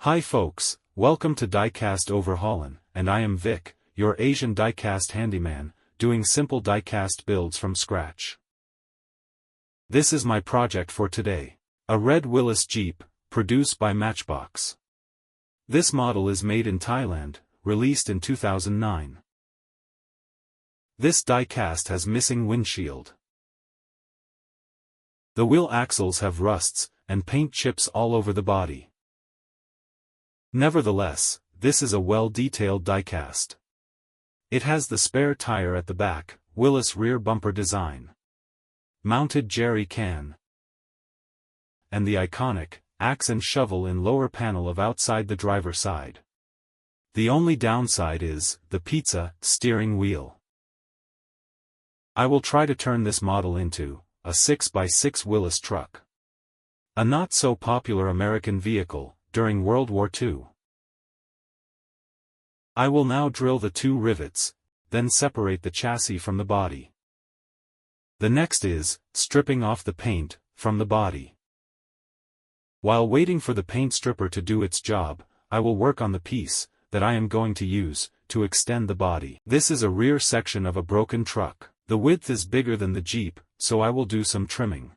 Hi folks, welcome to Diecast Overhaulin', and I am Vic, your Asian diecast handyman, doing simple diecast builds from scratch. This is my project for today. A red Willys Jeep, produced by Matchbox. This model is made in Thailand, released in 2009. This diecast has missing windshield. The wheel axles have rusts, and paint chips all over the body. Nevertheless, this is a well-detailed diecast. It has the spare tire at the back, Willys rear bumper design, mounted jerry can, and the iconic axe and shovel in lower panel of outside the driver side. The only downside is the pizza steering wheel. I will try to turn this model into a 6x6 Willys truck, a not-so-popular American vehicle during World War II. I will now drill the two rivets, then separate the chassis from the body. The next is stripping off the paint from the body. While waiting for the paint stripper to do its job, I will work on the piece that I am going to use to extend the body. This is a rear section of a broken truck. The width is bigger than the Jeep, so I will do some trimming.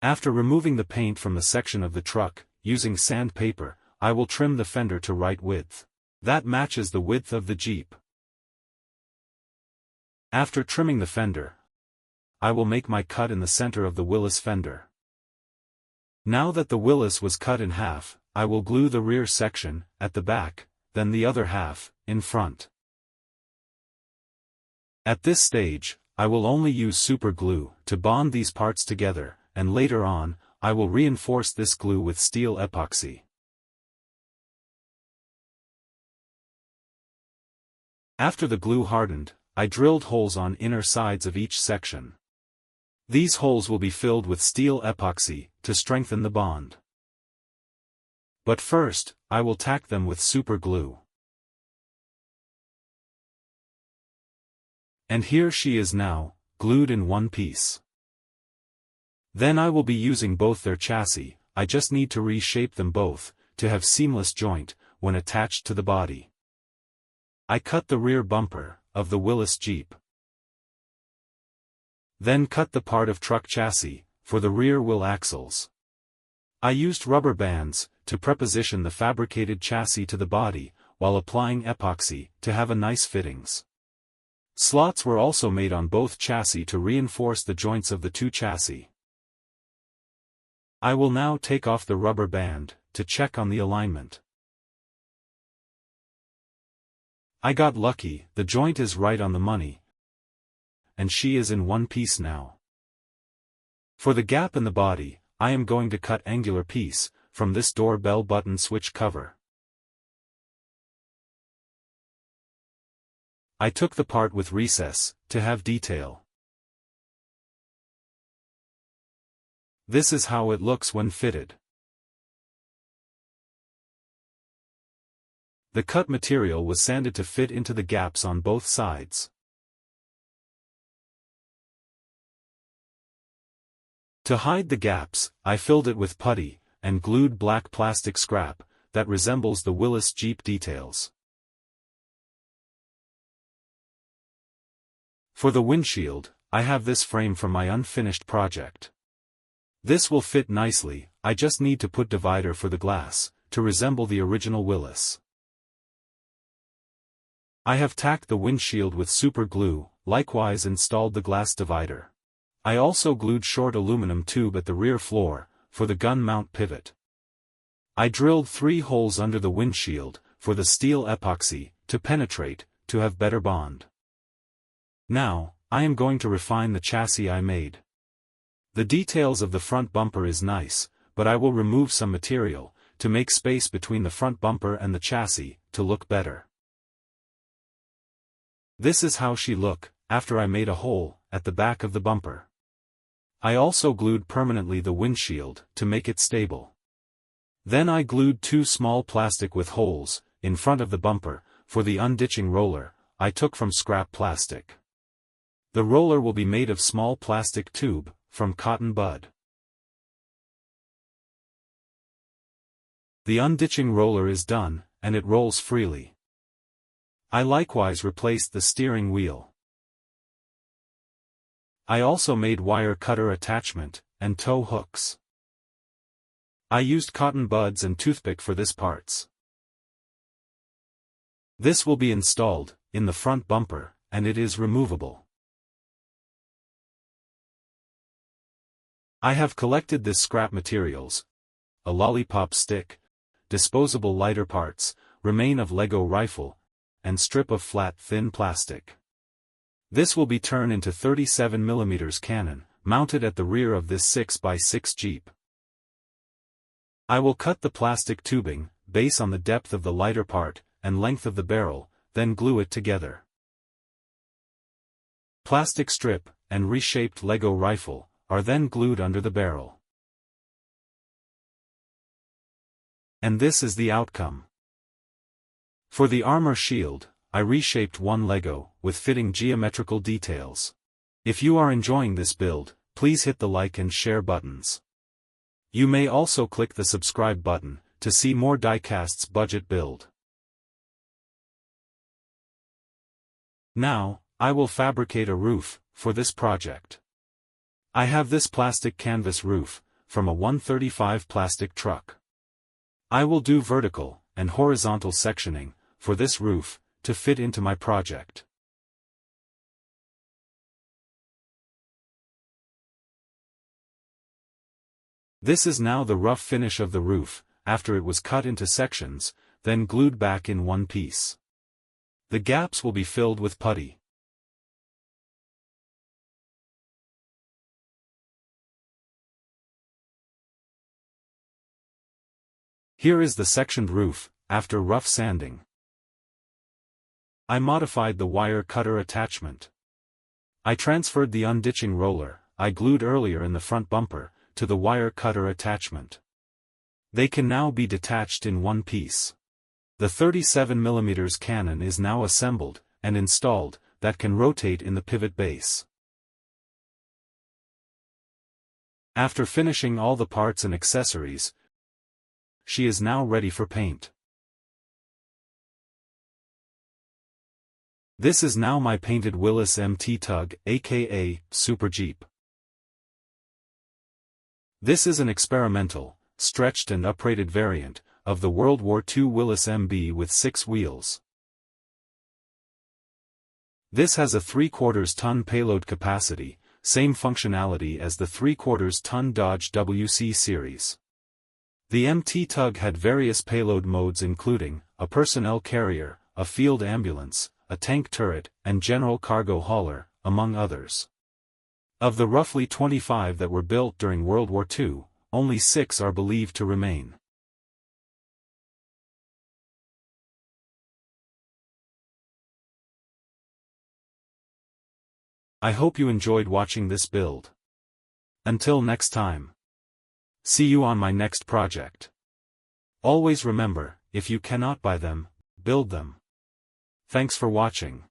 After removing the paint from the section of the truck, using sandpaper, I will trim the fender to right width. That matches the width of the Jeep. After trimming the fender, I will make my cut in the center of the Willys fender. Now that the Willys was cut in half, I will glue the rear section at the back, then the other half in front. At this stage, I will only use super glue to bond these parts together, and later on, I will reinforce this glue with steel epoxy. After the glue hardened, I drilled holes on inner sides of each section. These holes will be filled with steel epoxy to strengthen the bond. But first, I will tack them with super glue. And here she is now, glued in one piece. Then I will be using both their chassis. I just need to reshape them both, to have seamless joint, when attached to the body. I cut the rear bumper of the Willys Jeep. Then cut the part of truck chassis for the rear wheel axles. I used rubber bands to preposition the fabricated chassis to the body, while applying epoxy to have a nice fittings. Slots were also made on both chassis to reinforce the joints of the two chassis. I will now take off the rubber band to check on the alignment. I got lucky, the joint is right on the money, and she is in one piece now. For the gap in the body, I am going to cut angular piece from this doorbell button switch cover. I took the part with recess to have detail. This is how it looks when fitted. The cut material was sanded to fit into the gaps on both sides. To hide the gaps, I filled it with putty, and glued black plastic scrap, that resembles the Willys Jeep details. For the windshield, I have this frame from my unfinished project. This will fit nicely, I just need to put divider for the glass, to resemble the original Willys. I have tacked the windshield with super glue, likewise installed the glass divider. I also glued short aluminum tube at the rear floor, for the gun mount pivot. I drilled 3 holes under the windshield, for the steel epoxy to penetrate, to have better bond. Now, I am going to refine the chassis I made. The details of the front bumper is nice, but I will remove some material, to make space between the front bumper and the chassis, to look better. This is how she look, after I made a hole at the back of the bumper. I also glued permanently the windshield, to make it stable. Then I glued 2 small plastic with holes, in front of the bumper, for the unditching roller, I took from scrap plastic. The roller will be made of small plastic tube, from cotton bud. The unditching roller is done, and it rolls freely. I likewise replaced the steering wheel. I also made wire cutter attachment, and tow hooks. I used cotton buds and toothpick for this parts. This will be installed in the front bumper, and it is removable. I have collected this scrap materials: a lollipop stick, disposable lighter parts, remain of Lego rifle, and strip of flat thin plastic. This will be turned into 37mm cannon, mounted at the rear of this 6x6 Jeep. I will cut the plastic tubing, base on the depth of the lighter part, and length of the barrel, then glue it together. Plastic strip, and reshaped Lego rifle, are then glued under the barrel. And this is the outcome. For the armor shield, I reshaped one Lego, with fitting geometrical details. If you are enjoying this build, please hit the like and share buttons. You may also click the subscribe button, to see more diecast's budget build. Now, I will fabricate a roof, for this project. I have this plastic canvas roof, from a 135 plastic truck. I will do vertical, and horizontal sectioning, for this roof, to fit into my project. This is now the rough finish of the roof, after it was cut into sections, then glued back in one piece. The gaps will be filled with putty. Here is the sectioned roof, after rough sanding. I modified the wire cutter attachment. I transferred the unditching roller, I glued earlier in the front bumper, to the wire cutter attachment. They can now be detached in one piece. The 37mm cannon is now assembled, and installed, that can rotate in the pivot base. After finishing all the parts and accessories, she is now ready for paint. This is now my painted Willys MT-TUG, aka Super Jeep. This is an experimental, stretched and uprated variant, of the World War II Willys MB with 6 wheels. This has a 3/4 ton payload capacity, same functionality as the 3/4 ton Dodge WC series. The MT-TUG had various payload modes including, a personnel carrier, a field ambulance, a tank turret, and general cargo hauler, among others. Of the roughly 25 that were built during World War II, only 6 are believed to remain. I hope you enjoyed watching this build. Until next time. See you on my next project. Always remember, if you cannot buy them, build them. Thanks for watching.